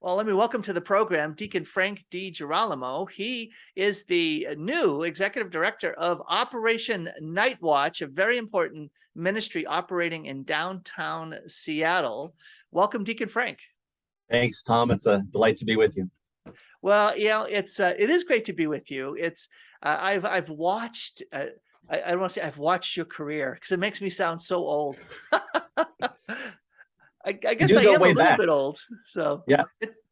Well, let me welcome to the program Deacon Frank DiGirolamo. He is the new Executive Director of Operation Nightwatch, a very important ministry operating in downtown Seattle. Welcome, Deacon Frank. Thanks, Tom. It's a delight to be with you. Well, it is great to be with you. I've watched. I don't want to say I've watched your career because it makes me sound so old. I guess I am a little bit old. So yeah,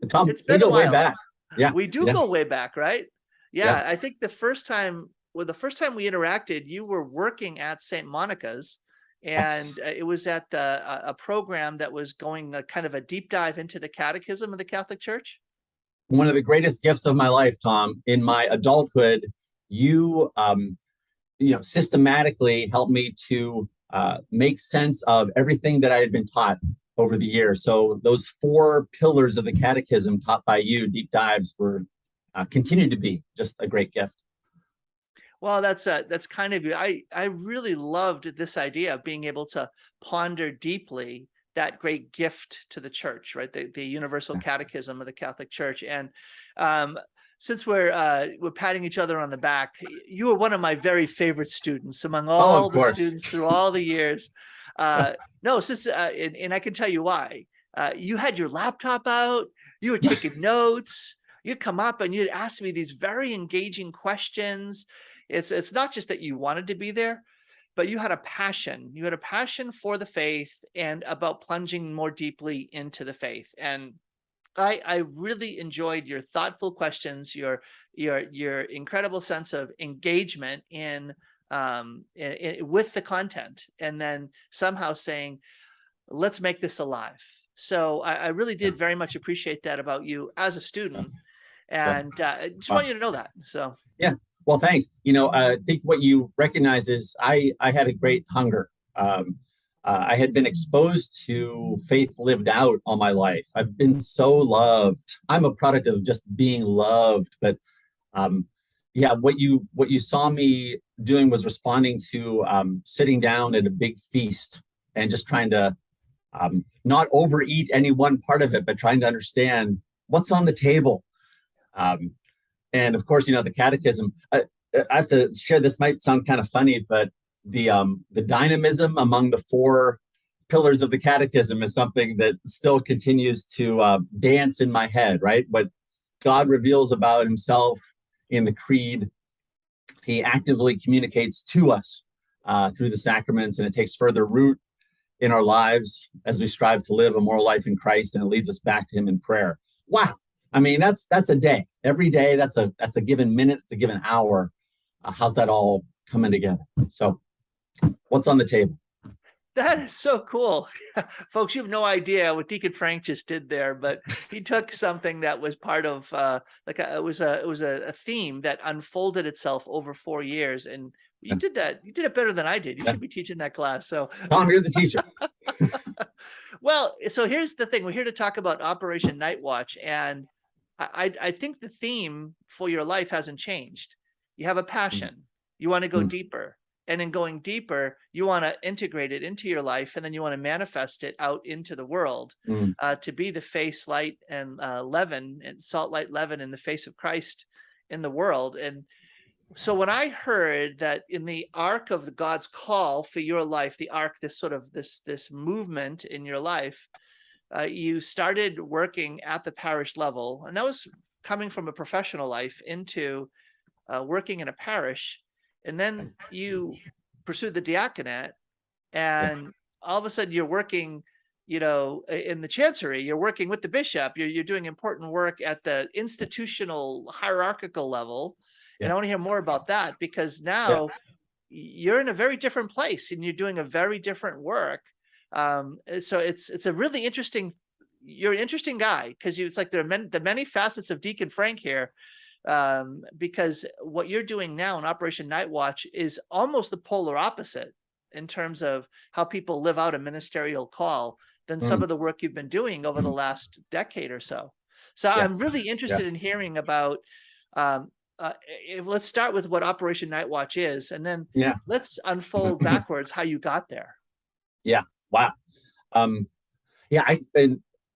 Tom, it's been we go a while. way back. Yeah, we do go way back, right? Yeah. I think the first time we interacted, you were working at St. Monica's, and Yes. it was at a program that was going kind of a deep dive into the Catechism of the Catholic Church. One of the greatest gifts of my life, Tom. In my adulthood, you systematically helped me to make sense of everything that I had been taught over the years. So those 4 pillars of the Catechism taught by you, deep dives, were continue to be just a great gift. Well, that's kind of you. I really loved this idea of being able to ponder deeply that great gift to the church, right? The Universal Catechism of the Catholic Church. And since we're patting each other on the back, you were one of my very favorite students among all the students through all the years. No, and I can tell you why. You had your laptop out, you were taking notes, you'd come up and you'd ask me these very engaging questions. It's not just that you wanted to be there, but you had a passion. You had a passion for the faith and about plunging more deeply into the faith. And I really enjoyed your thoughtful questions, your incredible sense of engagement in with the content, and then somehow saying, let's make this alive. So I really did very much appreciate that about you as a student, and just want you to know that. So yeah, well, thanks. I think what you recognize is I had a great hunger. I had been exposed to faith lived out all my life. I've been so loved. I'm a product of just being loved. But what you saw me doing was responding to sitting down at a big feast and just trying to not overeat any one part of it, but trying to understand what's on the table. And of course, the Catechism. I have to share. This might sound kind of funny, but the dynamism among the 4 pillars of the Catechism is something that still continues to dance in my head, right? What God reveals about himself in the creed, he actively communicates to us through the sacraments, and it takes further root in our lives as we strive to live a moral life in Christ, and it leads us back to him in prayer. Wow. I mean, that's a day. Every day, that's a given minute, it's a given hour. How's that all coming together? So what's on the table? That is so cool. Folks, you have no idea what Deacon Frank just did there, but he took something that was part of it was a theme that unfolded itself over 4 years, and you did that. You did it better than I did. You should be teaching that class. So Tom, you're the teacher. Well, so here's the thing. We're here to talk about Operation Nightwatch, and I think the theme for your life hasn't changed. You have a passion. You want to go deeper. And in going deeper, you want to integrate it into your life, and then you want to manifest it out into the world to be the face, light, and leaven, and salt, light, leaven in the face of Christ in the world. And so when I heard that in the arc of God's call for your life, the arc, this movement in your life, you started working at the parish level, and that was coming from a professional life into working in a parish. And then you pursued the diaconate, and all of a sudden you're working, in the chancery, you're working with the bishop, you're doing important work at the institutional hierarchical level. And I want to hear more about that, because now you're in a very different place and you're doing a very different work. So it's a really interesting, you're an interesting guy, because it's like there are the many facets of Deacon Frank here. Because what you're doing now in Operation Nightwatch is almost the polar opposite in terms of how people live out a ministerial call than some of the work you've been doing over the last decade or so. So I'm really interested in hearing about, let's start with what Operation Nightwatch is, and then let's unfold backwards how you got there. Yeah. Wow.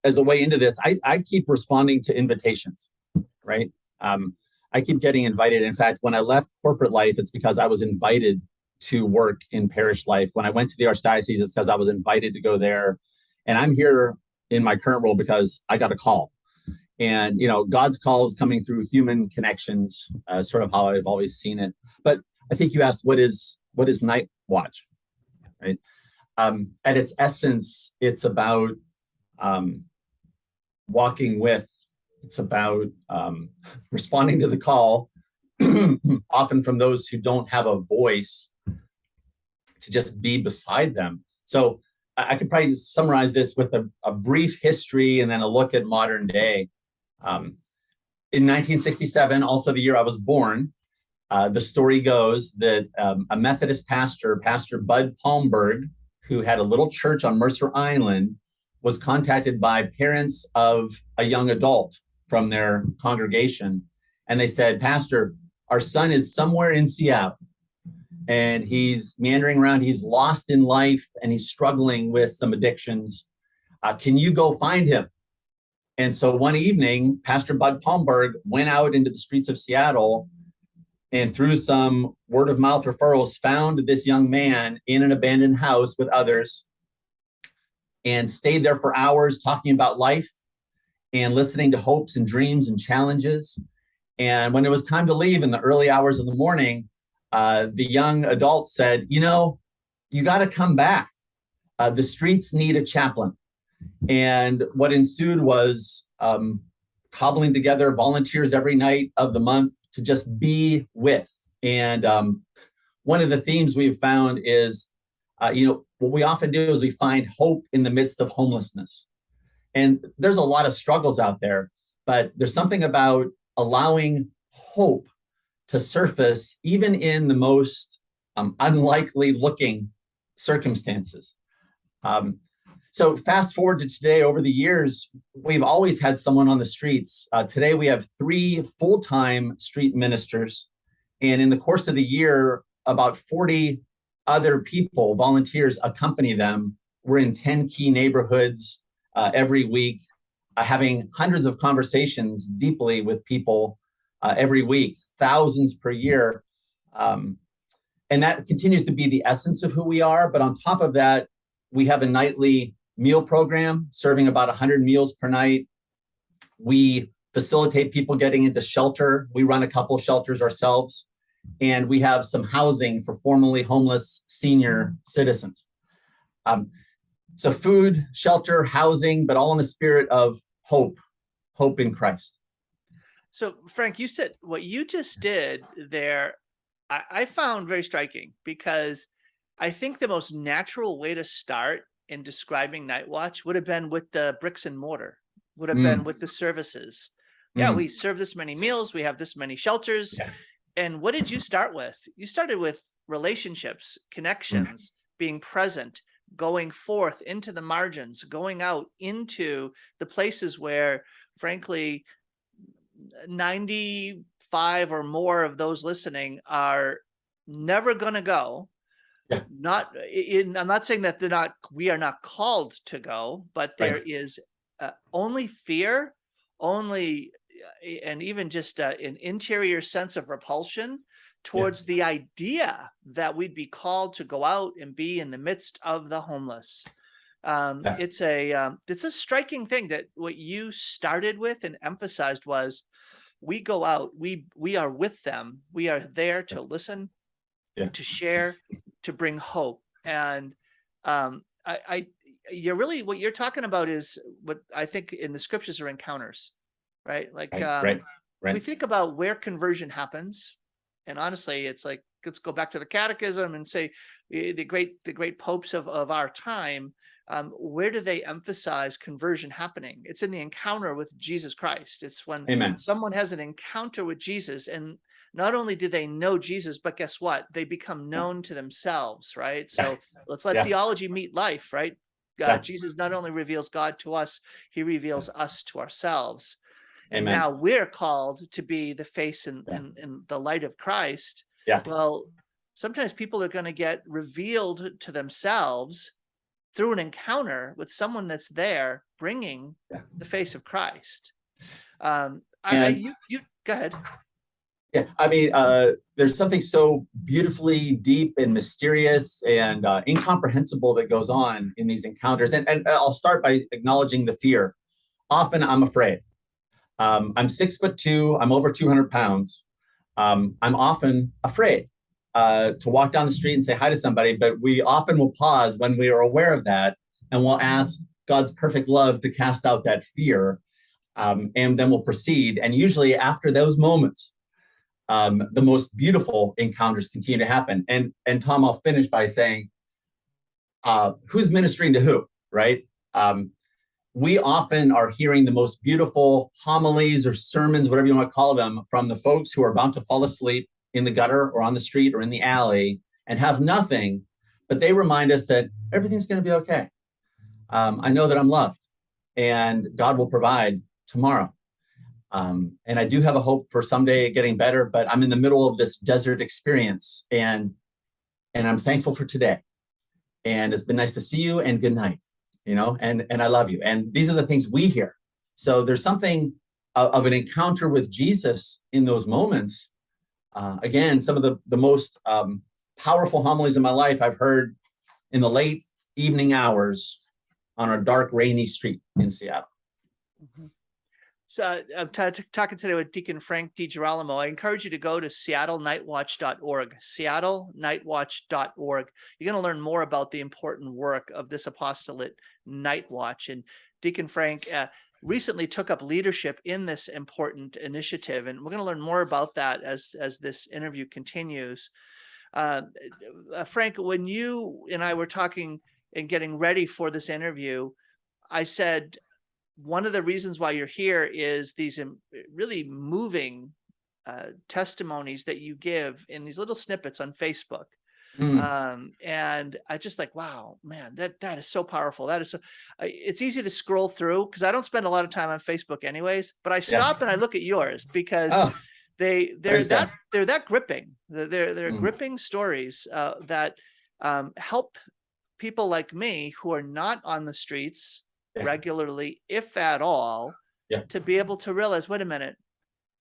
as a way into this, I keep responding to invitations, right? I keep getting invited. In fact, when I left corporate life, it's because I was invited to work in parish life. When I went to the archdiocese, it's because I was invited to go there. And I'm here in my current role because I got a call. And, God's call is coming through human connections, sort of how I've always seen it. But I think you asked, what is Night Watch, right? At its essence, it's about walking with, it's about responding to the call, often from those who don't have a voice, to just be beside them. So I could probably summarize this with a brief history and then a look at modern day. In 1967, also the year I was born, the story goes that a Methodist pastor, Pastor Bud Palmberg, who had a little church on Mercer Island, was contacted by parents of a young adult from their congregation. And they said, Pastor, our son is somewhere in Seattle and he's meandering around. He's lost in life and he's struggling with some addictions. Can you go find him? And so one evening, Pastor Bud Palmberg went out into the streets of Seattle and through some word of mouth referrals found this young man in an abandoned house with others and stayed there for hours talking about life and listening to hopes and dreams and challenges. And when it was time to leave in the early hours of the morning, the young adult said, you got to come back. The streets need a chaplain. And what ensued was cobbling together volunteers every night of the month to just be with. And one of the themes we've found is, what we often do is we find hope in the midst of homelessness. And there's a lot of struggles out there, but there's something about allowing hope to surface even in the most unlikely looking circumstances. So fast forward to today, over the years, we've always had someone on the streets. Today, we have 3 full-time street ministers. And in the course of the year, about 40 other people, volunteers, accompany them. We're in 10 key neighborhoods every week, having hundreds of conversations deeply with people every week, thousands per year. And that continues to be the essence of who we are. But on top of that, we have a nightly meal program serving about 100 meals per night. We facilitate people getting into shelter. We run a couple shelters ourselves. And we have some housing for formerly homeless senior citizens. So food, shelter, housing, but all in the spirit of hope in Christ. So Frank, you said what you just did there, I found very striking, because I think the most natural way to start in describing Nightwatch would have been with the bricks and mortar, would have been with the services. Yeah, we serve this many meals, we have this many shelters. Yeah. And what did you start with? You started with relationships, connections, being present, going forth into the margins, going out into the places where, frankly, 95 or more of those listening are never going to go. Yeah. I'm not saying that we are not called to go, but there is only fear, and even just an interior sense of repulsion towards the idea that we'd be called to go out and be in the midst of the homeless. It's a striking thing that what you started with and emphasized was, we go out, we are with them, we are there to listen, to share, to bring hope. And you're really, what you're talking about is what I think in the scriptures are encounters, right? Like we think about where conversion happens, and honestly, it's like, let's go back to the catechism and say the great popes of our time. Where do they emphasize conversion happening? It's in the encounter with Jesus Christ. It's when someone has an encounter with Jesus, and not only do they know Jesus, but guess what? They become known to themselves, right? So let's let theology meet life, right? Jesus not only reveals God to us, he reveals us to ourselves. And now we're called to be the face and the light of Christ. Well, sometimes people are going to get revealed to themselves through an encounter with someone that's there bringing Yeah. the face of Christ. And You go ahead. yeah, I mean, there's something so beautifully deep and mysterious and incomprehensible that goes on in these encounters. And I'll start by acknowledging the fear. Often I'm afraid. I'm 6'2". I'm over 200 pounds. I'm often afraid to walk down the street and say hi to somebody, but we often will pause when we are aware of that, and we'll ask God's perfect love to cast out that fear, and then we'll proceed. And usually after those moments, the most beautiful encounters continue to happen. And Tom, I'll finish by saying, who's ministering to who, right? We often are hearing the most beautiful homilies or sermons, whatever you want to call them, from the folks who are about to fall asleep in the gutter or on the street or in the alley and have nothing, but they remind us that everything's going to be okay. I know that I'm loved and God will provide tomorrow. And I do have a hope for someday getting better, but I'm in the middle of this desert experience, and I'm thankful for today. And it's been nice to see you, and good night, and I love you. And these are the things we hear. So there's something of an encounter with Jesus in those moments. Again, some of the most powerful homilies in my life I've heard in the late evening hours on a dark, rainy street in Seattle. Mm-hmm. So I'm talking today with Deacon Frank DiGirolamo. I encourage you to go to seattlenightwatch.org, seattlenightwatch.org. You're going to learn more about the important work of this apostolate night watch. And Deacon Frank recently took up leadership in this important initiative. And we're going to learn more about that as this interview continues. Frank, when you and I were talking and getting ready for this interview, I said, one of the reasons why you're here is these really moving testimonies that you give in these little snippets on Facebook. And I just like, wow, man, that is so powerful. That is so, it's easy to scroll through because I don't spend a lot of time on Facebook anyways, but I stop and I look at yours because they're that gripping. They're gripping stories that help people like me who are not on the streets regularly, if at all, to be able to realize, wait a minute,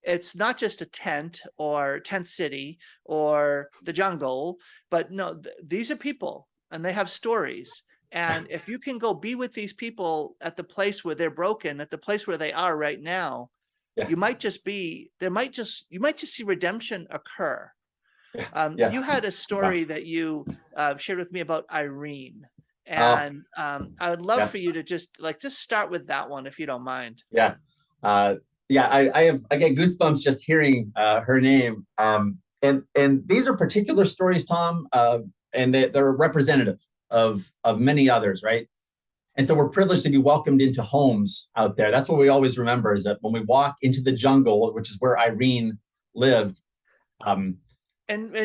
it's not just a tent or tent city or the jungle, but no, these are people and they have stories. And if you can go be with these people at the place where they're broken, at the place where they are right now, you might just see redemption occur. You had a story that you shared with me about Irene. And I would love for you to just start with that one, if you don't mind. I get goosebumps just hearing her name. And these are particular stories, Tom, and they're representative of many others, right? And so we're privileged to be welcomed into homes out there. That's what we always remember, is that when we walk into the jungle, which is where Irene lived. And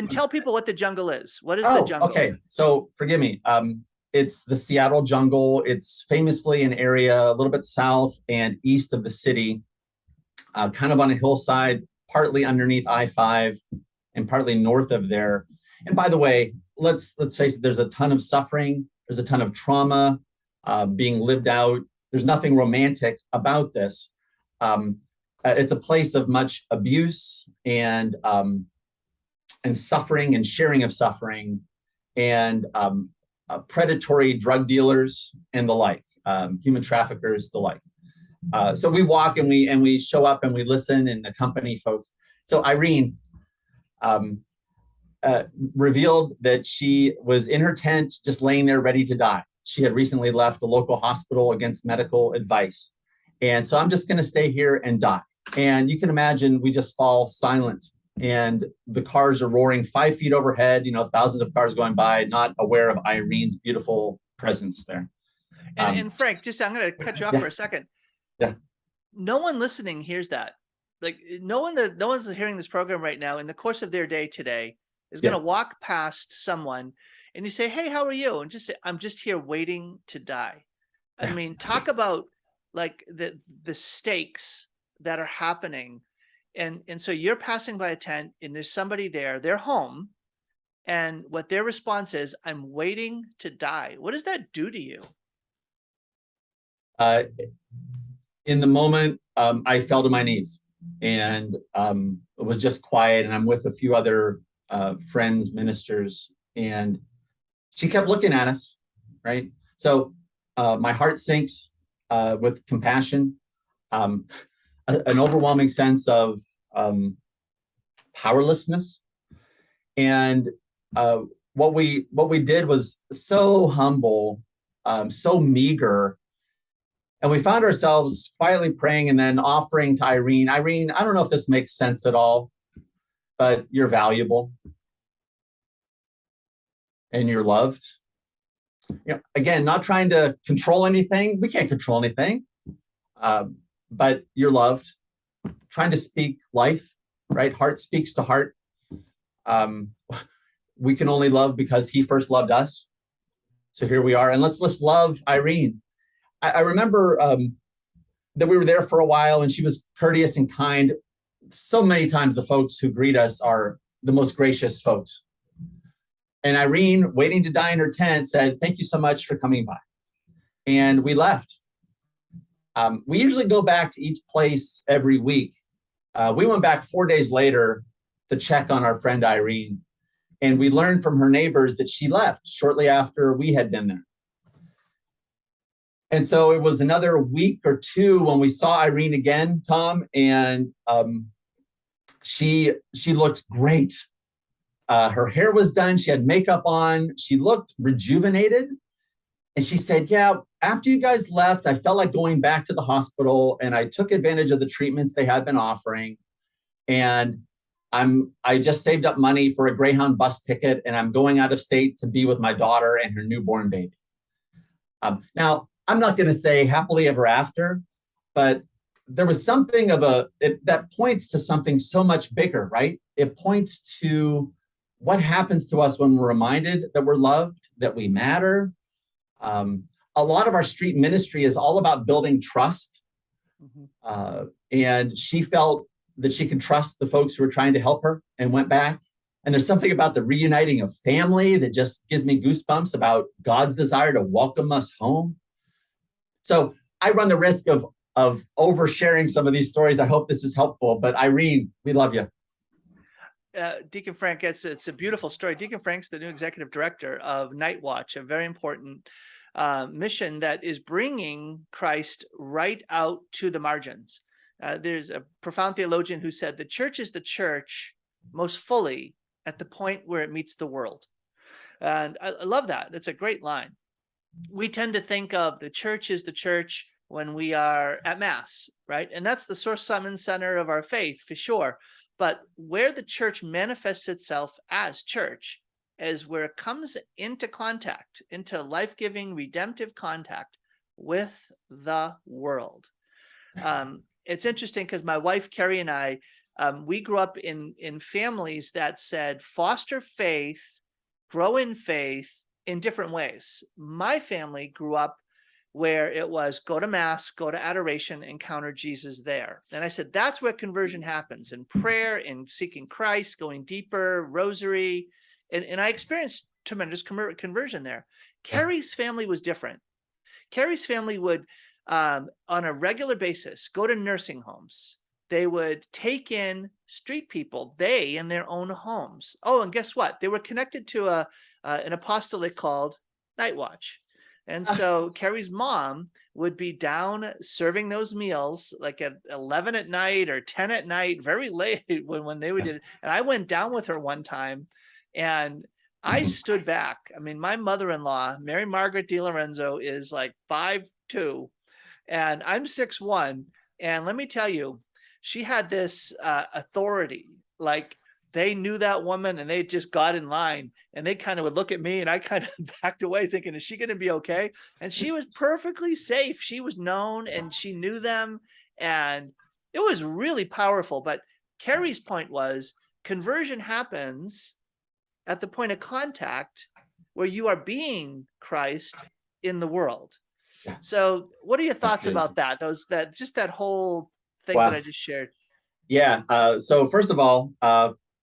tell people what the jungle is. What is the jungle? Okay. So forgive me. It's the Seattle jungle. It's famously an area a little bit south and east of the city, kind of on a hillside, partly underneath I-5 and partly north of there. And by the way, let's face it, there's a ton of suffering. There's a ton of trauma being lived out. There's nothing romantic about this. It's a place of much abuse and suffering and sharing of suffering and predatory drug dealers and the like, human traffickers, the like. So we walk and we show up and we listen and accompany folks. So Irene revealed that she was in her tent, just laying there ready to die. She had recently left the local hospital against medical advice. And so I'm just going to stay here and die. And you can imagine we just fall silent. And the cars are roaring 5 feet overhead, thousands of cars going by, not aware of Irene's beautiful presence there. And Frank, I'm going to cut you off for a second. No one listening hears that. Like no one's hearing this program right now in the course of their day today is going to walk past someone and you say, hey, how are you? And just say, I'm just here waiting to die. I mean, talk about like the stakes that are happening. And so you're passing by a tent and there's somebody there, they're home, And what their response is, I'm waiting to die. What does that do to you? Uh, in the moment, I fell to my knees and it was just quiet. And I'm with a few other friends, ministers, and she kept looking at us, right? So my heart sinks with compassion, an overwhelming sense of powerlessness. And what we did was so humble, so meager. And we found ourselves quietly praying and then offering to Irene, Irene, I don't know if this makes sense at all, but you're valuable and you're loved. Again, not trying to control anything. We can't control anything, but you're loved. Trying to speak life, right? Heart speaks to heart. We can only love because he first loved us. So here we are. And let's love Irene. I remember that we were there for a while and she was courteous and kind. So many times the folks who greet us are the most gracious folks. And Irene, waiting to die in her tent, said, thank you so much for coming by. And we left. We usually go back to each place every week. We went back 4 days later to check on our friend Irene. And we learned from her neighbors that she left shortly after we had been there. And so it was another week or two when we saw Irene again, Tom, and she looked great. Her hair was done. She had makeup on. She looked rejuvenated. And she said, yeah, after you guys left, I felt like going back to the hospital and I took advantage of the treatments they had been offering. And I just saved up money for a Greyhound bus ticket and I'm going out of state to be with my daughter and her newborn baby. Now, I'm not going to say happily ever after, but there was something that points to something so much bigger, right? It points to what happens to us when we're reminded that we're loved, that we matter. A lot of our street ministry is all about building trust. Mm-hmm. And she felt that she could trust the folks who were trying to help her and went back. And there's something about the reuniting of family that just gives me goosebumps about God's desire to welcome us home. So I run the risk of oversharing some of these stories. I hope this is helpful, but Irene, we love you. Deacon Frank, it's a beautiful story. Deacon Frank's the new executive director of Nightwatch, a very important mission that is bringing Christ right out to the margins. There's a profound theologian who said the church is the church most fully at the point where it meets the world. And I love that. It's a great line. We tend to think of the church as the church when we are at Mass, right? And that's the source, summon, center of our faith, for sure. But where the church manifests itself as church is where it comes into contact, into life-giving, redemptive contact with the world. It's interesting because my wife, Carrie, and I, we grew up in families that said foster faith, grow in faith in different ways. My family grew up where it was go to Mass, go to adoration, encounter Jesus there. And I said, that's where conversion happens, in prayer, in seeking Christ, going deeper, rosary. And I experienced tremendous conversion there. Carrie's family was different. Carrie's family would, on a regular basis, go to nursing homes. They would take in street people, they in their own homes. Oh, and guess what? They were connected to an apostolate called Nightwatch. And so Carrie's mom would be down serving those meals like at 11 at night or 10 at night, very late when they would do it. And I went down with her one time and I stood back. I mean, my mother-in-law, Mary Margaret DiLorenzo, is like 5'2", and I'm 6'1". And let me tell you, she had this authority, like they knew that woman and they just got in line and they kind of would look at me and I kind of backed away thinking, is she going to be okay? And she was perfectly safe. She was known and she knew them. And it was really powerful. But Carrie's point was conversion happens at the point of contact where you are being Christ in the world. Yeah. So what are your thoughts about that? That whole thing that I just shared? Yeah. So first of all,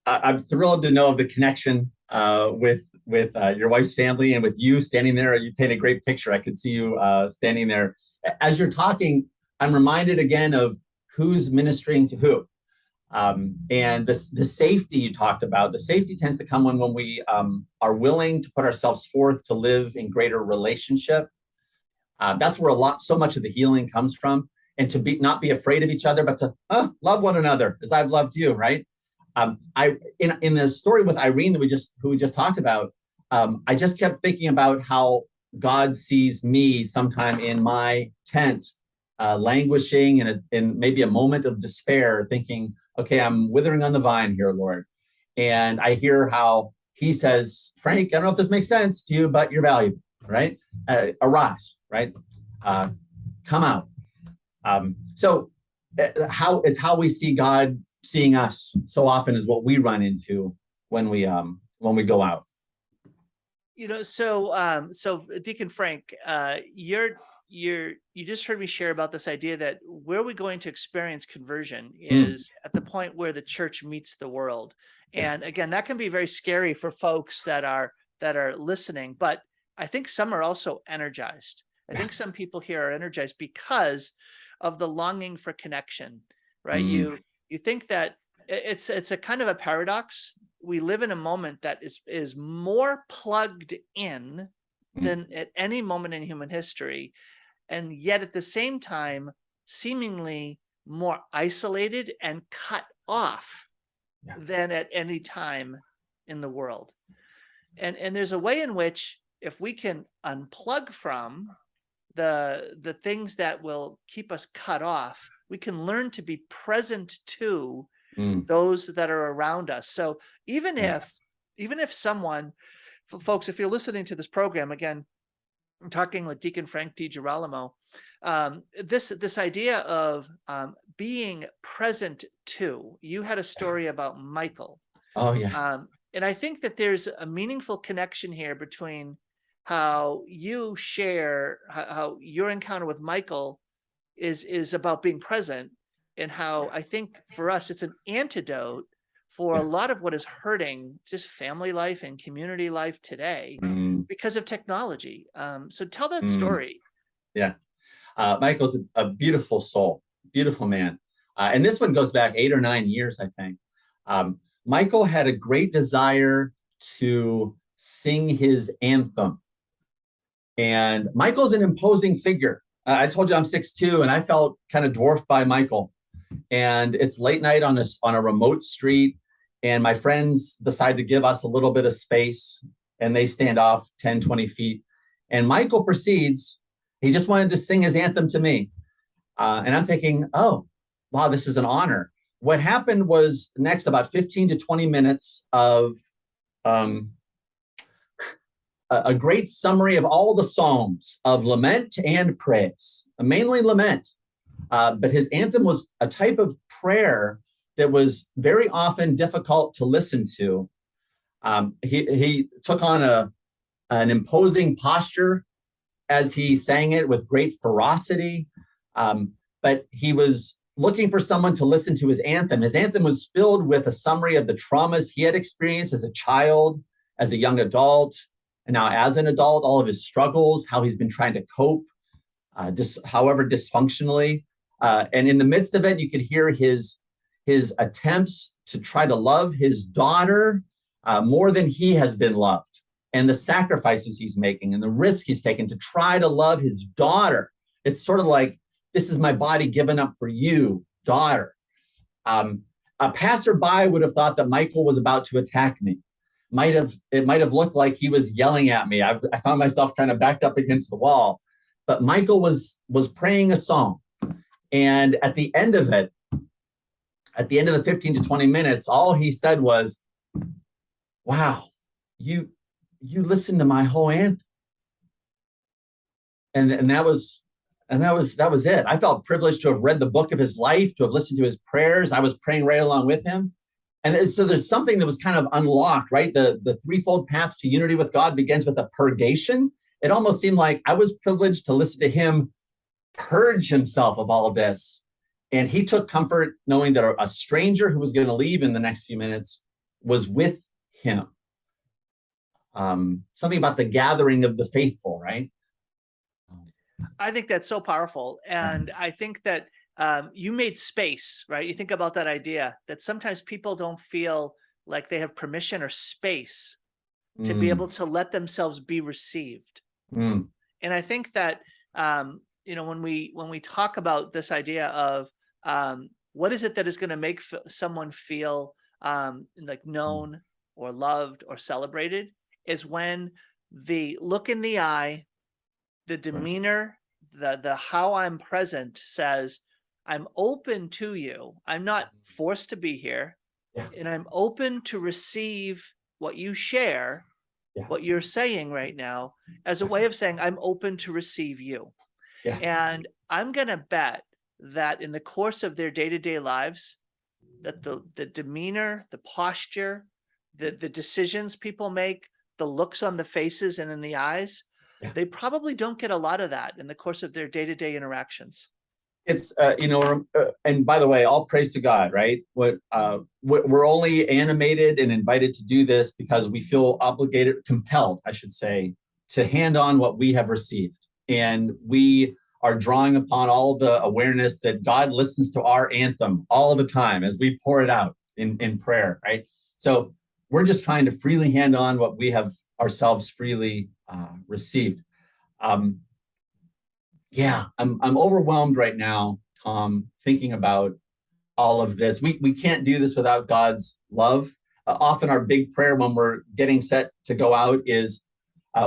I'm thrilled to know of the connection with your wife's family and with you standing there. You paint a great picture. I could see you standing there. As you're talking, I'm reminded again of who's ministering to who. And the safety you talked about, the safety tends to come when we are willing to put ourselves forth to live in greater relationship. That's where so much of the healing comes from, and to not be afraid of each other, but to love one another as I've loved you, right? In the story with Irene who we just talked about, I just kept thinking about how God sees me sometime in my tent, languishing in maybe a moment of despair, thinking, okay, I'm withering on the vine here, Lord. And I hear how he says, Frank, I don't know if this makes sense to you, but you're valuable, right? Arise, right? Come out. So how we see God seeing us so often is what we run into when we go out. So Deacon Frank, you just heard me share about this idea that where we're going to experience conversion is at the point where the church meets the world. And again, that can be very scary for folks that are listening, but I think some are also energized. I think some people here are energized because of the longing for connection, right? You think that it's a kind of a paradox. We live in a moment that is more plugged in than at any moment in human history, and yet at the same time seemingly more isolated and cut off than at any time in the world. And there's a way in which, if we can unplug from the things that will keep us cut off, we can learn to be present to those that are around us. So even if someone, folks, if you're listening to this program, again, I'm talking with Deacon Frank DiGirolamo, this idea of being present to, you had a story about Michael. Oh yeah. And I think that there's a meaningful connection here between how you share, how your encounter with Michael is about being present, and how I think for us, it's an antidote for a lot of what is hurting just family life and community life today because of technology. So tell that story. Yeah. Michael's a beautiful soul, beautiful man. And this one goes back 8 or 9 years, I think. Michael had a great desire to sing his anthem. And Michael's an imposing figure. I told you I'm 6'2", and I felt kind of dwarfed by Michael. And it's late night on a remote street, and my friends decide to give us a little bit of space, and they stand off 10, 20 feet. And Michael proceeds, he just wanted to sing his anthem to me. And I'm thinking, oh, wow, this is an honor. What happened was next about 15 to 20 minutes of a great summary of all the Psalms of lament and praise, mainly lament. But his anthem was a type of prayer that was very often difficult to listen to. He took on an imposing posture as he sang it with great ferocity. But he was looking for someone to listen to his anthem. His anthem was filled with a summary of the traumas he had experienced as a child, as a young adult, and now as an adult, all of his struggles, how he's been trying to cope, however dysfunctionally. And in the midst of it, you could hear his attempts to try to love his daughter more than he has been loved, and the sacrifices he's making and the risk he's taken to try to love his daughter. It's sort of like, this is my body given up for you, daughter. A passerby would have thought that Michael was about to attack me. It might have looked like he was yelling at me. I found myself kind of backed up against the wall, but Michael was praying a song. And at the end of it, at the end of the 15 to 20 minutes, all he said was, wow, you listened to my whole anthem. And that was it. I felt privileged to have read the book of his life, to have listened to his prayers. I was praying right along with him. And so there's something that was kind of unlocked, right? The threefold path to unity with God begins with a purgation. It almost seemed like I was privileged to listen to him purge himself of all of this. And he took comfort knowing that a stranger who was going to leave in the next few minutes was with him. something about the gathering of the faithful, right? I think that's so powerful. And I think that you made space, right? You think about that idea that sometimes people don't feel like they have permission or space to be able to let themselves be received. Mm. And I think that when we talk about this idea of what is it that is going to make someone feel like known or loved or celebrated, is when the look in the eye, the demeanor, the how I'm present says, I'm open to you. I'm not forced to be here, Yeah. and I'm open to receive what you share, Yeah. what you're saying right now, as a way of saying I'm open to receive you. Yeah. And I'm going to bet that in the course of their day-to-day lives, that the demeanor, the posture, the decisions people make, the looks on the faces and in the eyes, Yeah. they probably don't get a lot of that in the course of their day-to-day interactions. It's and by the way, all praise to God, right? We're only animated and invited to do this because we feel obligated, compelled, I should say, to hand on what we have received, and we are drawing upon all the awareness that God listens to our anthem all the time as we pour it out in prayer, right? So we're just trying to freely hand on what we have ourselves freely received. Yeah, I'm overwhelmed right now, Tom, thinking about all of this. We can't do this without God's love. Often our big prayer when we're getting set to go out is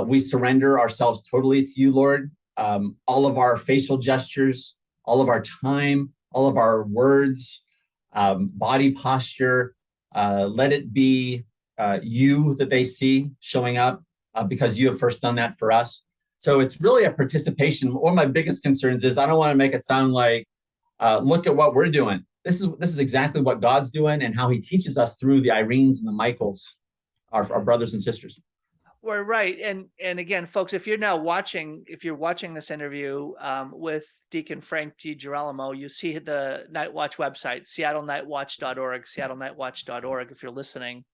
we surrender ourselves totally to you, Lord. All of our facial gestures, all of our time, all of our words, body posture, let it be you that they see showing up because you have first done that for us. So it's really a participation. One of my biggest concerns is I don't want to make it sound like, look at what we're doing. This is exactly what God's doing and how he teaches us through the Irenes and the Michaels, our brothers and sisters. Well, right. And again, folks, if you're watching this interview with Deacon Frank DiGirolamo, you see the Nightwatch website, seattlenightwatch.org, seattlenightwatch.org, if you're listening.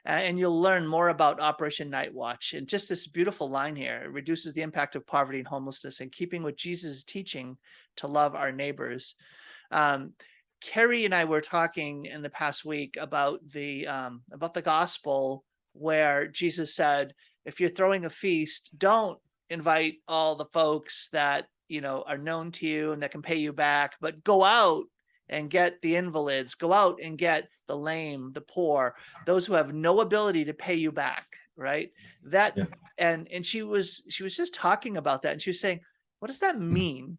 And you'll learn more about Operation Nightwatch. And just this beautiful line here: it reduces the impact of poverty and homelessness in keeping with Jesus' teaching to love our neighbors. Carrie and I were talking in the past week about the gospel, where Jesus said, if you're throwing a feast, don't invite all the folks that are known to you and that can pay you back, but go out and get the invalids, go out and get the lame, the poor, those who have no ability to pay you back, right? And she was just talking about that, and she was saying, what does that mean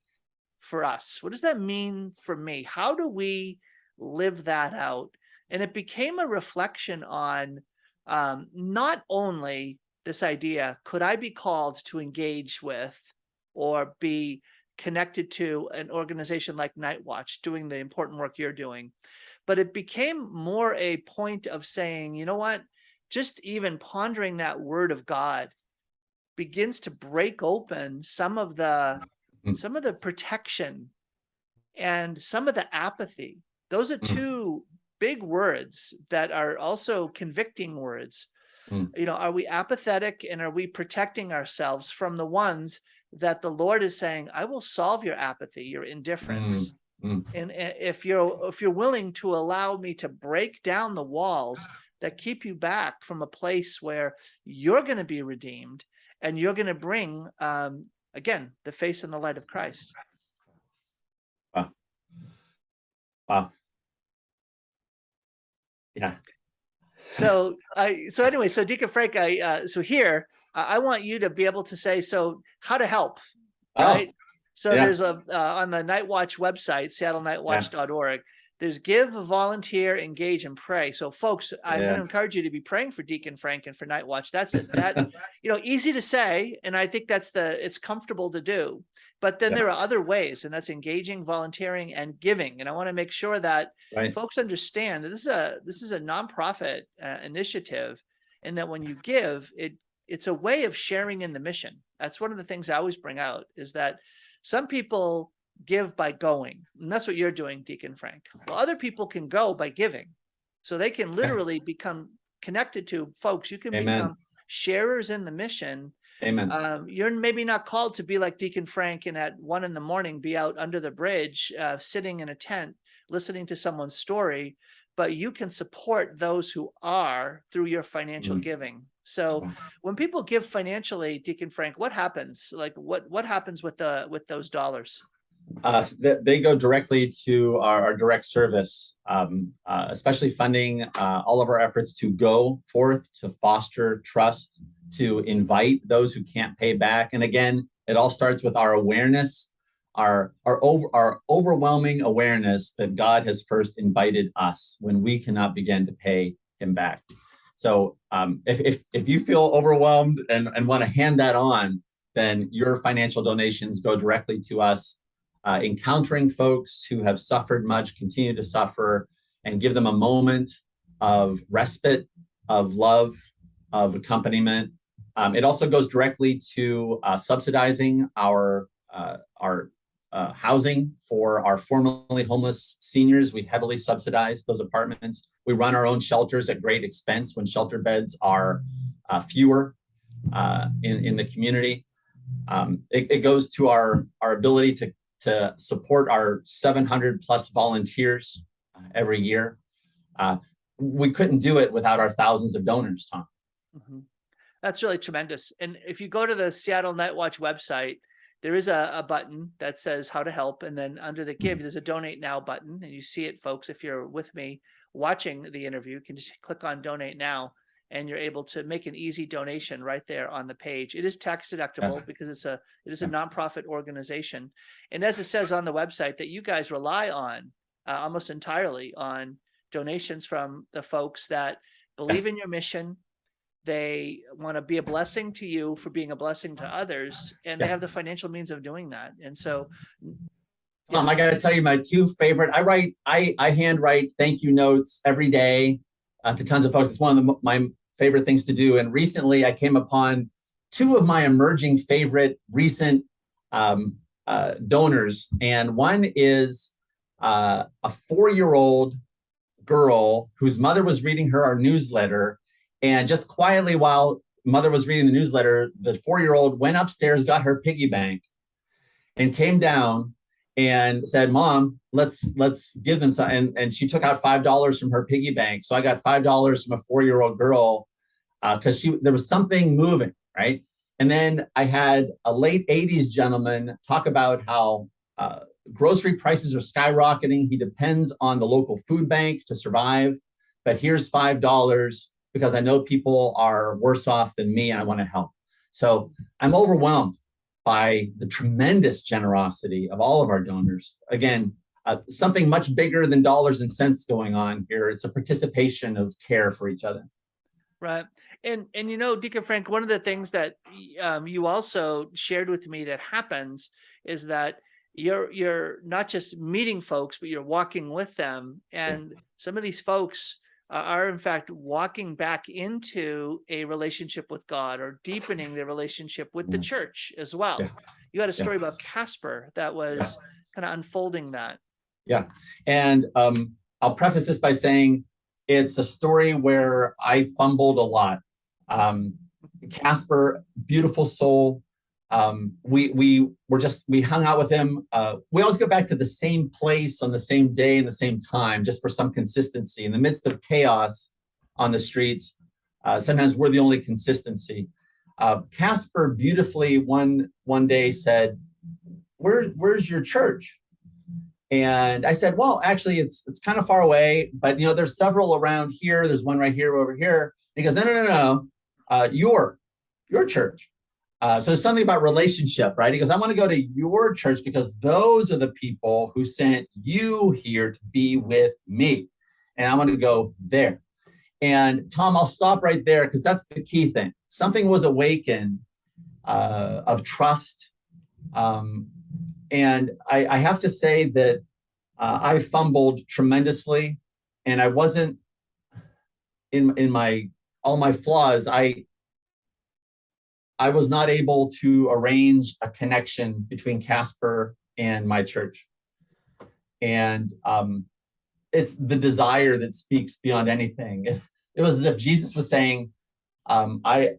for us? What does that mean for me? How do we live that out? And it became a reflection on not only this idea, could I be called to engage with or be connected to an organization like Nightwatch doing the important work you're doing, but it became more a point of saying, you know what, just even pondering that word of God begins to break open some of the protection and some of the apathy. Those are two big words that are also convicting words. Are we apathetic, and are we protecting ourselves from the ones that the Lord is saying, I will solve your apathy, your indifference. And if you're willing to allow me to break down the walls that keep you back from a place where you're going to be redeemed and you're going to bring, again, the face and the light of Christ. Wow. Yeah. So Deacon Frank, I want you to be able to say, so how to help, right? So there's on the Nightwatch website, seattlenightwatch.org, there's give, volunteer, engage, and pray. So folks, I'm going to encourage you to be praying for Deacon Frank and for Nightwatch. That's it. That, easy to say. And I think it's comfortable to do, but then there are other ways, and that's engaging, volunteering, and giving. And I want to make sure that folks understand that this is a nonprofit initiative, and that when you give, it's a way of sharing in the mission. That's one of the things I always bring out, is that some people give by going, and that's what you're doing, Deacon Frank. Well, other people can go by giving, so they can literally become connected to folks. You can become sharers in the mission. Amen. You're maybe not called to be like Deacon Frank and at 1 a.m. be out under the bridge, sitting in a tent, listening to someone's story, but you can support those who are through your financial giving. So when people give financially, Deacon Frank, what happens? Like what happens with those dollars? They go directly to our direct service, especially funding all of our efforts to go forth, to foster trust, to invite those who can't pay back. And again, it all starts with our awareness, our overwhelming awareness that God has first invited us when we cannot begin to pay him back. So if you feel overwhelmed and want to hand that on, then your financial donations go directly to us. Encountering folks who have suffered much, continue to suffer, and give them a moment of respite, of love, of accompaniment. It also goes directly to subsidizing our housing for our formerly homeless seniors. We heavily subsidize those apartments. We run our own shelters at great expense when shelter beds are fewer in the community. It goes to our ability to support our 700 plus volunteers every year. We couldn't do it without our thousands of donors, Tom. Mm-hmm. That's really tremendous. And if you go to the Seattle Nightwatch website, there is a button that says how to help. And then under the give, there's a donate now button. And you see it, folks. If you're with me watching the interview, you can just click on donate now, and you're able to make an easy donation right there on the page. It is tax deductible because it is a nonprofit organization. And as it says on the website, that you guys rely on almost entirely on donations from the folks that believe in your mission. They want to be a blessing to you for being a blessing to others, and they have the financial means of doing that. And so, I got to tell you, my two favorite. I handwrite thank you notes every day to tons of folks. It's one of my favorite things to do. And recently, I came upon two of my emerging favorite recent donors, and one is a 4-year-old girl whose mother was reading her our newsletter. And just quietly, while mother was reading the newsletter, the 4-year-old went upstairs, got her piggy bank, and came down and said, "Mom, let's give them some." And she took out $5 from her piggy bank. So I got $5 from a 4-year-old girl because there was something moving, right? And then I had a late 80s gentleman talk about how grocery prices are skyrocketing. He depends on the local food bank to survive, but here's $5 because I know people are worse off than me and I want to help. So I'm overwhelmed by the tremendous generosity of all of our donors. Again, something much bigger than dollars and cents going on here. It's a participation of care for each other. Right. And you know, Deacon Frank, one of the things that you also shared with me that happens is that you're not just meeting folks, but you're walking with them. And some of these folks are in fact walking back into a relationship with God or deepening their relationship with the church as well. You had a story about Casper that was kind of unfolding that. Yeah. And I'll preface this by saying it's a story where I fumbled a lot. Casper, beautiful soul. We hung out with him. We always go back to the same place on the same day and the same time, just for some consistency in the midst of chaos on the streets. Sometimes we're the only consistency. Casper beautifully one day said, "Where's your church?" And I said, "Well, actually, it's kind of far away, but there's several around here. There's one right here, over here." And he goes, "No, your church." So there's something about relationship, right? He goes, "I want to go to your church because those are the people who sent you here to be with me. And I want to go there." And Tom, I'll stop right there because that's the key thing. Something was awakened of trust. And I have to say that I fumbled tremendously, and I wasn't in all my flaws. I was not able to arrange a connection between Casper and my church. And it's the desire that speaks beyond anything. It was as if Jesus was saying, I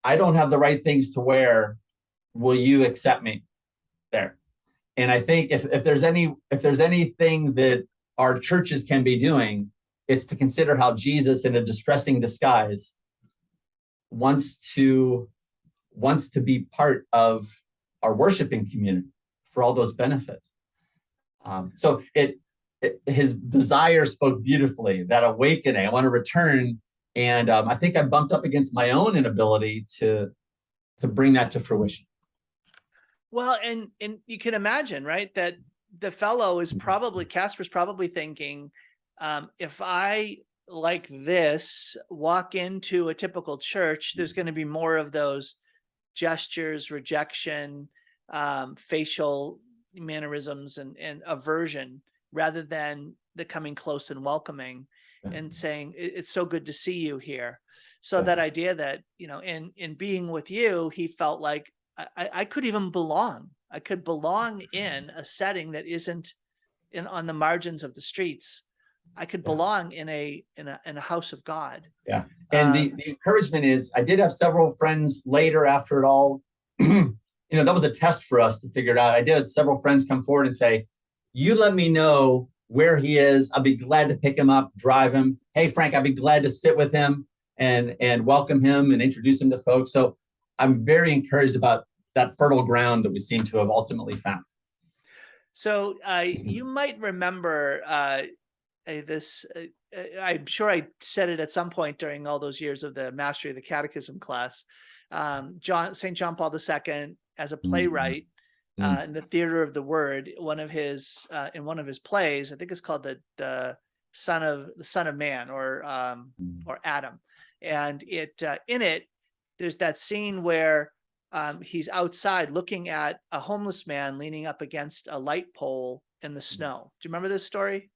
I don't have the right things to wear. Will you accept me there? And I think if there's anything that our churches can be doing, it's to consider how Jesus, in a distressing disguise, wants to be part of our worshiping community for all those benefits. So his desire spoke beautifully, that awakening. I want to return, and I think I bumped up against my own inability to bring that to fruition. Well, and you can imagine, right, that the fellow is probably, Casper's probably thinking, if I, like this, walk into a typical church, there's going to be more of those gestures, rejection, facial mannerisms, and aversion, rather than the coming close and welcoming and saying, it's so good to see you here. So that idea that, in being with you, he felt like I could even belong. I could belong in a setting that isn't on the margins of the streets. I could belong in a house of God. Yeah. And the encouragement is, I did have several friends later after it all, that was a test for us to figure it out. I did have several friends come forward and say, you let me know where he is. I'll be glad to pick him up, drive him. Hey, Frank, I'd be glad to sit with him and welcome him and introduce him to folks. So I'm very encouraged about that fertile ground that we seem to have ultimately found. So you might remember this. I'm sure I said it at some point during all those years of the Mastery of the Catechism class. St. John Paul II, as a playwright in the theater of the word, in one of his plays, I think it's called the Son of Man, or Adam, and in it, there's that scene where he's outside looking at a homeless man leaning up against a light pole in the snow. Do you remember this story?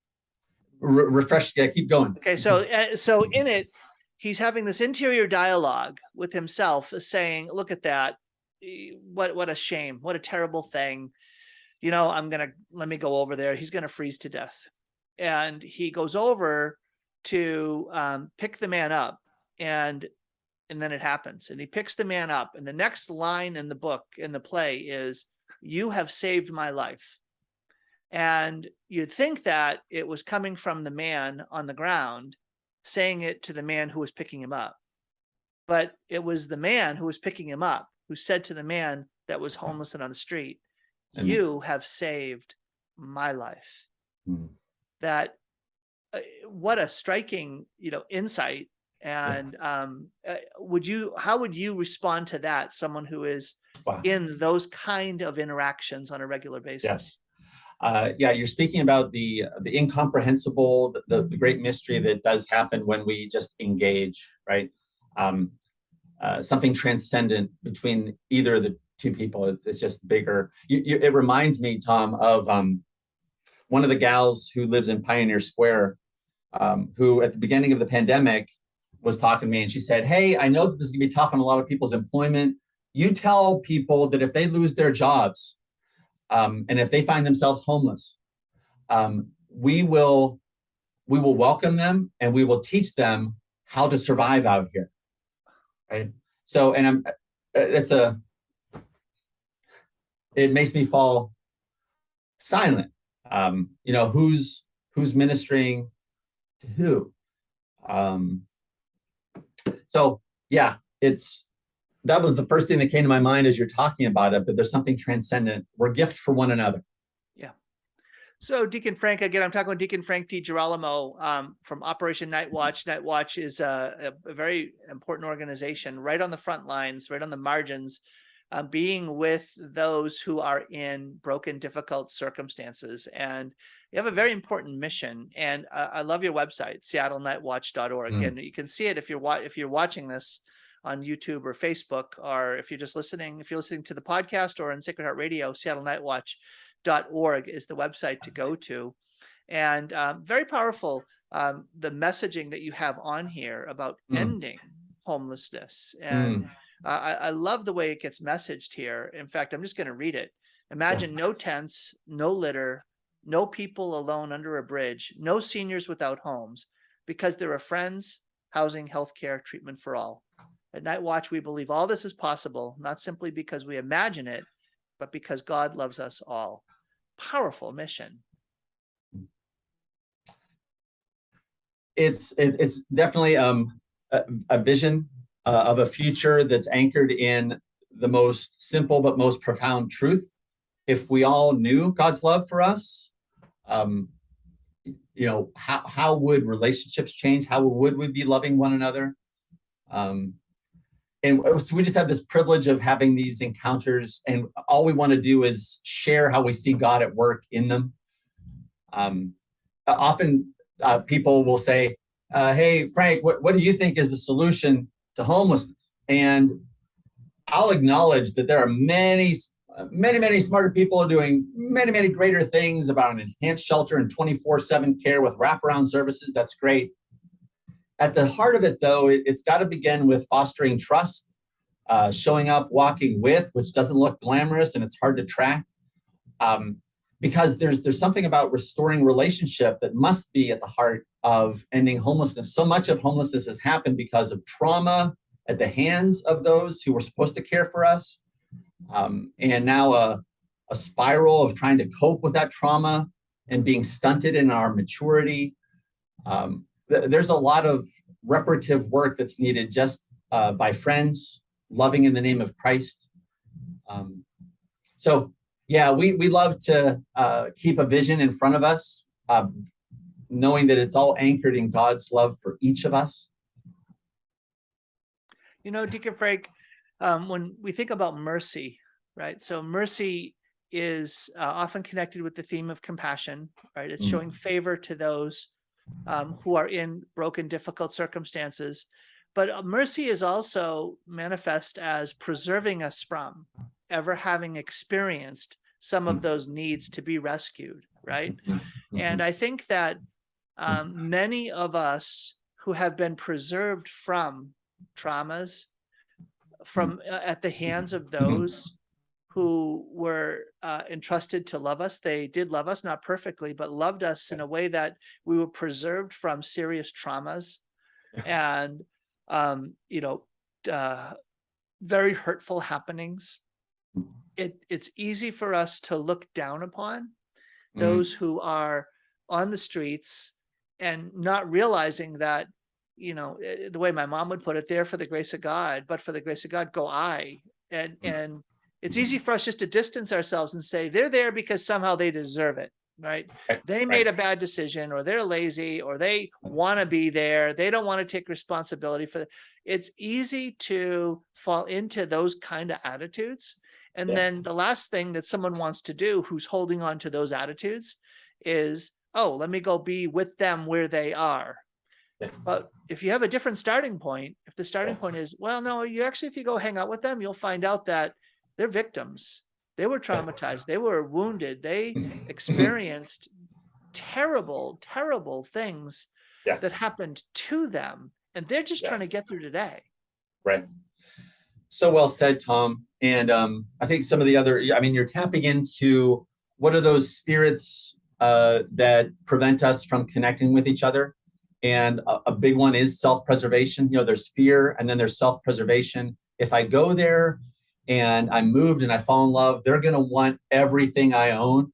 Refresh. Yeah, keep going. Okay, so in it, he's having this interior dialogue with himself, saying, "Look at that! What a shame! What a terrible thing! Let me go over there. He's gonna freeze to death." And he goes over to pick the man up, and then it happens, and he picks the man up, and the next line in the play is, "You have saved my life." And you'd think that it was coming from the man on the ground saying it to the man who was picking him up, but it was the man who was picking him up who said to the man that was homeless and on the street, "You have saved my life." That what a striking insight. And how would you respond to that, someone who is in those kind of interactions on a regular basis? You're speaking about the incomprehensible, the great mystery that does happen when we just engage, right? Something transcendent between either of the two people. It's just bigger. It reminds me, Tom, of one of the gals who lives in Pioneer Square, who at the beginning of the pandemic was talking to me, and she said, "Hey, I know that this is gonna be tough on a lot of people's employment. You tell people that if they lose their jobs, and if they find themselves homeless, we will welcome them and we will teach them how to survive out here." Right. So, and it makes me fall silent. Who's ministering to who? So yeah, that was the first thing that came to my mind as you're talking about it, but there's something transcendent. We're a gift for one another. Yeah. So Deacon Frank, again, I'm talking with Deacon Frank DiGirolamo from Operation Nightwatch. Nightwatch is a very important organization, right on the front lines, right on the margins, being with those who are in broken, difficult circumstances. And you have a very important mission. And I love your website, seattlenightwatch.org. And you can see it if you're watching this on YouTube or Facebook, or if you're listening to the podcast or on Sacred Heart Radio, seattlenightwatch.org is the website to go to. And very powerful, the messaging that you have on here about ending homelessness. And I love the way it gets messaged here. In fact, I'm just going to read it. Imagine no tents, no litter, no people alone under a bridge, no seniors without homes, because there are friends, housing, healthcare, treatment for all. At Nightwatch, we believe all this is possible, not simply because we imagine it, but because God loves us all. Powerful mission. It's definitely a vision of a future that's anchored in the most simple but most profound truth. If we all knew God's love for us, how would relationships change? How would we be loving one another? And so we just have this privilege of having these encounters, and all we want to do is share how we see God at work in them. Often people will say, hey, Frank, what do you think is the solution to homelessness? And I'll acknowledge that there are many smarter people doing many greater things about an enhanced shelter and 24/7 care with wraparound services. That's great. At the heart of it, though, it's got to begin with fostering trust, showing up, walking with, which doesn't look glamorous and it's hard to track, because there's something about restoring relationship that must be at the heart of ending homelessness. So much of homelessness has happened because of trauma at the hands of those who were supposed to care for us, and now a spiral of trying to cope with that trauma and being stunted in our maturity. There's a lot of reparative work that's needed just by friends loving in the name of Christ. So yeah, we love to keep a vision in front of us, knowing that it's all anchored in God's love for each of us. Deacon Frank, when we think about mercy, right? So mercy is often connected with the theme of compassion, right? It's showing favor to those who are in broken, difficult circumstances. But mercy is also manifest as preserving us from ever having experienced some of those needs to be rescued, right? And I think that many of us who have been preserved from traumas from at the hands of those who were entrusted to love us. They did love us, not perfectly, but loved us in a way that we were preserved from serious traumas and, very hurtful happenings. It's easy for us to look down upon those who are on the streets and not realizing that, the way my mom would put it, there for the grace of God, but for the grace of God, go I. And it's easy for us just to distance ourselves and say, they're there because somehow they deserve it, right? They made a bad decision, or they're lazy, or they want to be there. They don't want to take responsibility for it. It's easy to fall into those kind of attitudes. And then the last thing that someone wants to do who's holding on to those attitudes is, oh, let me go be with them where they are. But if you have a different starting point, if the starting point is, well, no, if you go hang out with them, you'll find out that they're victims. They were traumatized. They were wounded. They experienced terrible, terrible things that happened to them. And they're just trying to get through today. Right. So well said, Tom. And I think some of the other, you're tapping into what are those spirits that prevent us from connecting with each other. And a big one is self-preservation. There's fear, and then there's self-preservation. If I go there and I'm moved and I fall in love, they're going to want everything I own.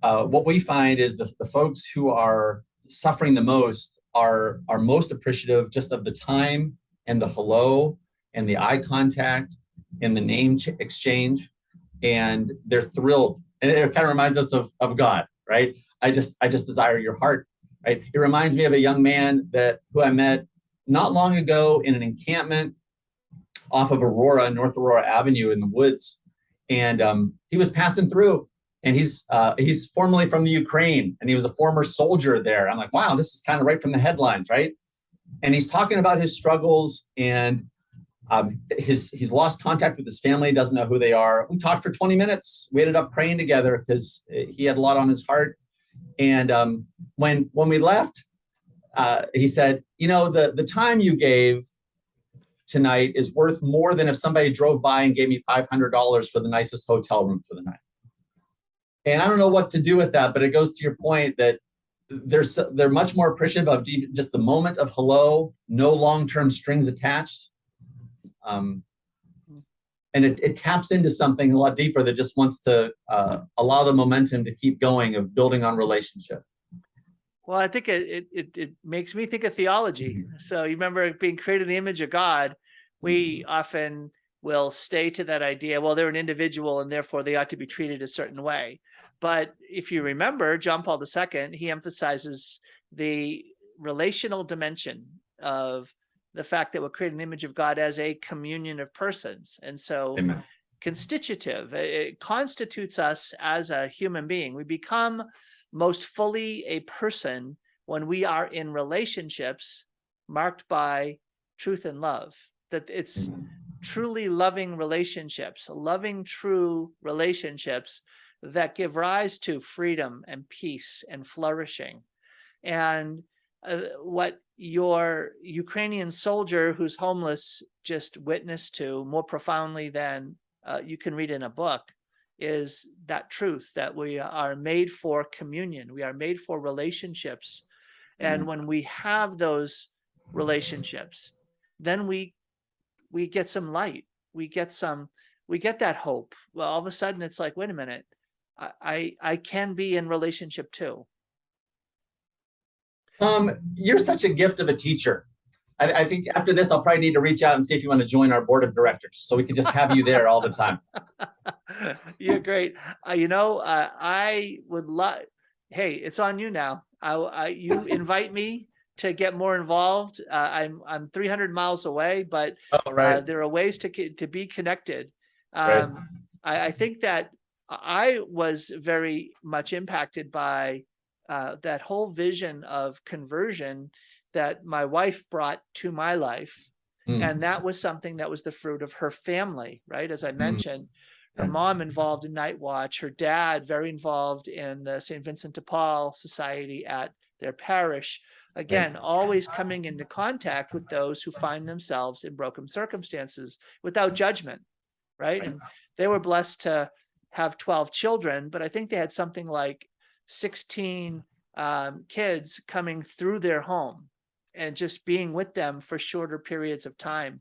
What we find is the folks who are suffering the most are most appreciative just of the time and the hello and the eye contact and the name exchange. And they're thrilled. And it kind of reminds us of God, right? I just desire your heart, right? It reminds me of a young man who I met not long ago in an encampment off of North Aurora Avenue in the woods. And he was passing through, and he's formerly from the Ukraine, and he was a former soldier there. I'm like, wow, this is kind of right from the headlines, right? And he's talking about his struggles, and he's lost contact with his family, doesn't know who they are. We talked for 20 minutes. We ended up praying together because he had a lot on his heart. And when we left, he said, the time you gave tonight is worth more than if somebody drove by and gave me $500 for the nicest hotel room for the night. And I don't know what to do with that, but it goes to your point that they're much more appreciative of just the moment of hello, no long-term strings attached. And it taps into something a lot deeper that just wants to allow the momentum to keep going of building on relationship. Well, I think it makes me think of theology. So you remember being created in the image of God, we often will stay to that idea, well, they're an individual and therefore they ought to be treated a certain way. But if you remember, John Paul II, he emphasizes the relational dimension of the fact that we're created in the image of God as a communion of persons. And so Amen. constitutive, it constitutes us as a human being. We become most fully a person when we are in relationships marked by truth and love, that it's truly loving relationships, loving, true relationships that give rise to freedom and peace and flourishing. And what your Ukrainian soldier who's homeless just witnessed to more profoundly than you can read in a book is that truth that we are made for communion. We are made for relationships. And when we have those relationships, then we get some light. We get that hope. Well, all of a sudden it's like, wait a minute, I can be in relationship too. You're such a gift of a teacher. I think after this, I'll probably need to reach out and see if you want to join our board of directors so we can just have you there all the time. You're great. I would love, hey, it's on you now. You invite me to get more involved. I'm 300 miles away, but there are ways to be connected. I think that I was very much impacted by that whole vision of conversion that my wife brought to my life. And that was something that was the fruit of her family, right? As I mentioned, her mom involved in Nightwatch, her dad very involved in the St. Vincent de Paul Society at their parish. Again, always coming into contact with those who find themselves in broken circumstances without judgment, right? And they were blessed to have 12 children, but I think they had something like 16 kids coming through their home and just being with them for shorter periods of time.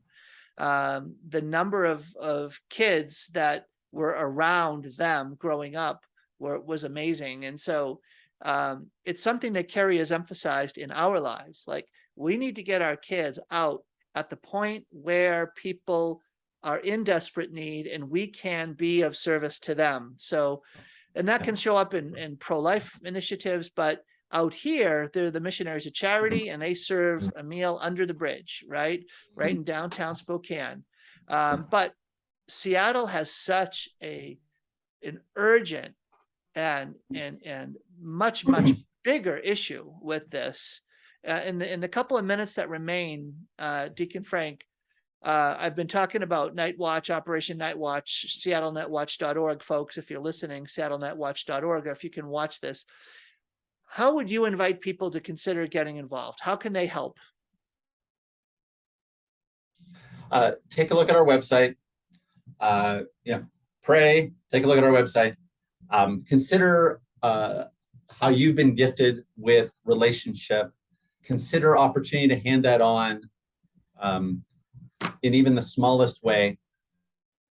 The number of kids that were around them growing up was amazing. And so it's something that Carrie has emphasized in our lives. Like, we need to get our kids out at the point where people are in desperate need and we can be of service to them. So, and that can show up in pro-life initiatives, but out here, they're the Missionaries of Charity, and they serve a meal under the bridge, right in downtown Spokane. But Seattle has such an urgent and much bigger issue with this. In the couple of minutes that remain, Deacon Frank, I've been talking about Nightwatch, Operation Nightwatch, SeattleNetWatch.org, folks. If you're listening, SeattleNetWatch.org, or if you can watch this. How would you invite people to consider getting involved? How can they help? Take a look at our website. Pray. Take a look at our website. Consider how you've been gifted with relationship. Consider opportunity to hand that on in even the smallest way,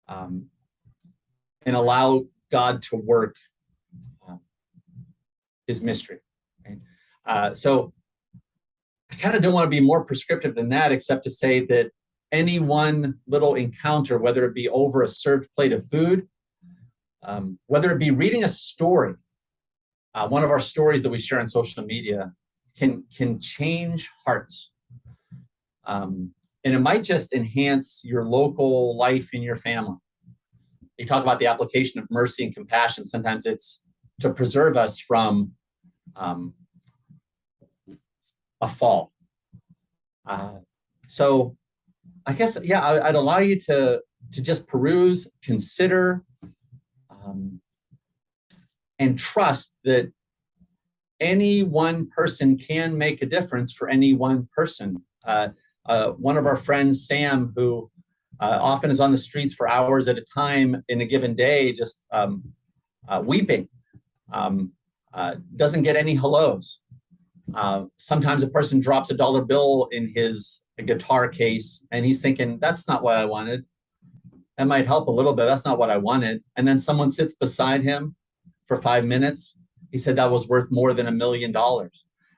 and allow God to work His mystery. Right? So I kind of don't want to be more prescriptive than that, except to say that any one little encounter, whether it be over a served plate of food, whether it be reading a story, one of our stories that we share on social media can change hearts. And it might just enhance your local life in your family. You talk about the application of mercy and compassion. Sometimes it's to preserve us from a fall. So I guess, I'd allow you to just peruse, consider, and trust that any one person can make a difference for any one person. One of our friends, Sam, who often is on the streets for hours at a time in a given day, just weeping, doesn't get any hellos. Sometimes a person drops a dollar bill in his guitar case and he's thinking, that's not what I wanted. That might help a little bit. That's not what I wanted. And then someone sits beside him for 5 minutes. He said that was worth more than $1 million.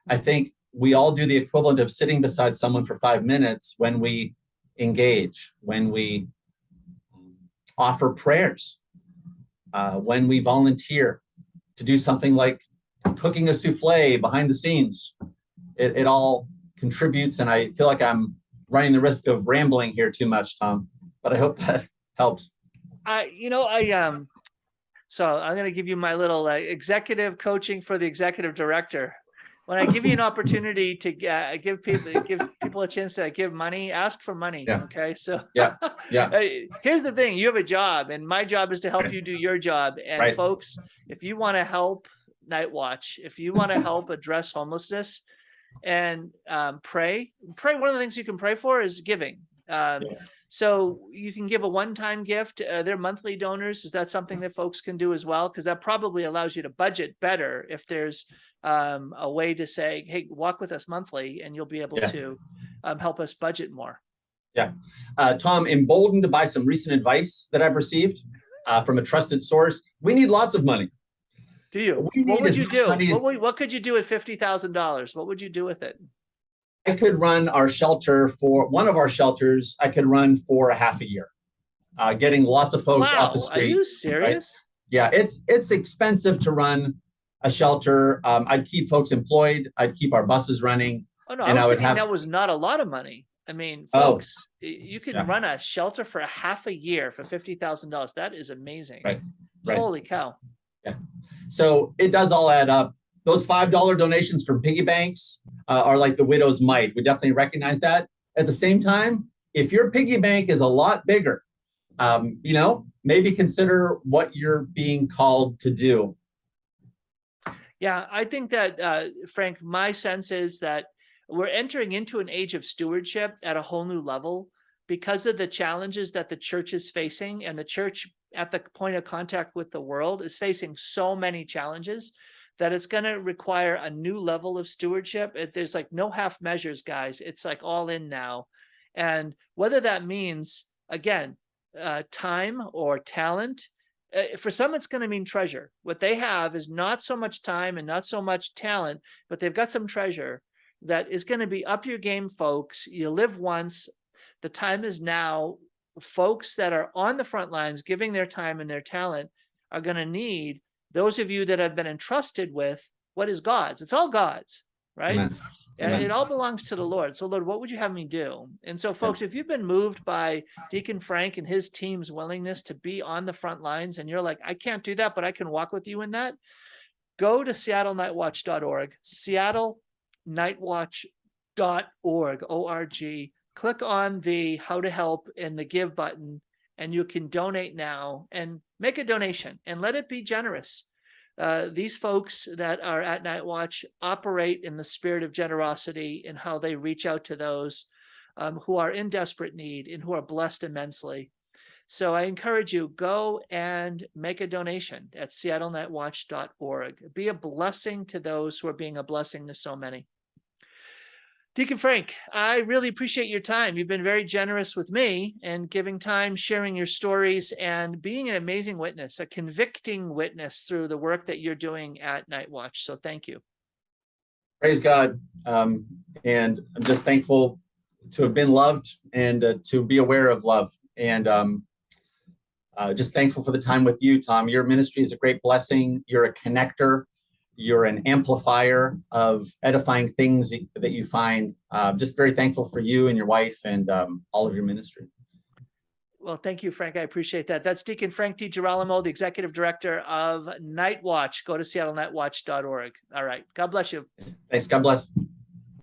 I think we all do the equivalent of sitting beside someone for 5 minutes when we engage, when we offer prayers, when we volunteer to do something like cooking a souffle behind the scenes. It all contributes, and I feel like I'm running the risk of rambling here too much, Tom, but I hope that helps. So I'm going to give you my little executive coaching for the executive director. When I give you an opportunity to give people a chance to give money, ask for money. Yeah. Okay. So yeah. Here's the thing. You have a job, and my job is to help you do your job. And folks, if you want to help Nightwatch, if you want to help address homelessness and pray, one of the things you can pray for is giving. So you can give a one-time gift. They're monthly donors. Is that something that folks can do as well? Because that probably allows you to budget better if there's a way to say, hey, walk with us monthly, and you'll be able to help us budget more. Yeah. Tom, emboldened by some recent advice that I've received from a trusted source, we need lots of money. Do you? What would you do? What could you do with $50,000? What would you do with it? I could run our shelter for one of our shelters. I could run for a half a year, getting lots of folks off the street. Are you serious? Right? Yeah, it's expensive to run a shelter. I'd keep folks employed. I'd keep our buses running. Oh no, I was thinking that was not a lot of money. I mean, folks, you can run a shelter for a half a year for $50,000. That is amazing. Right. Holy cow. Yeah. So it does all add up. Those $5 donations from piggy banks are like the widow's mite. We definitely recognize that. At the same time, if your piggy bank is a lot bigger, maybe consider what you're being called to do. Yeah, I think that, Frank, my sense is that we're entering into an age of stewardship at a whole new level because of the challenges that the church is facing, and the church at the point of contact with the world is facing so many challenges that it's going to require a new level of stewardship. There's like no half measures, guys. It's like all in now. And whether that means, again, time or talent, for some, it's going to mean treasure. What they have is not so much time and not so much talent, but they've got some treasure that is going to be up your game, folks. You live once. The time is now. Folks that are on the front lines giving their time and their talent are going to need those of you that have been entrusted with what is God's. It's all God's, right? Amen. And it all belongs to the Lord. So, Lord, what would you have me do? And so, folks, if you've been moved by Deacon Frank and his team's willingness to be on the front lines, and you're like, I can't do that, but I can walk with you in that, go to seattlenightwatch.org, seattlenightwatch.org, O-R-G. Click on the How to Help and the Give button, and you can donate now and make a donation and let it be generous. These folks that are at Nightwatch operate in the spirit of generosity in how they reach out to those who are in desperate need and who are blessed immensely. So I encourage you, go and make a donation at seattlenightwatch.org. Be a blessing to those who are being a blessing to so many. Deacon Frank, I really appreciate your time. You've been very generous with me and giving time, sharing your stories, and being an amazing witness, a convicting witness through the work that you're doing at Nightwatch. So thank you. Praise God. And I'm just thankful to have been loved and to be aware of love. And just thankful for the time with you, Tom. Your ministry is a great blessing. You're a connector. You're an amplifier of edifying things that you find. Just very thankful for you and your wife and all of your ministry. Well, thank you, Frank. I appreciate that. That's Deacon Frank DiGirolamo, the Executive Director of Nightwatch. Go to seattlenightwatch.org. All right. God bless you. Thanks. God bless.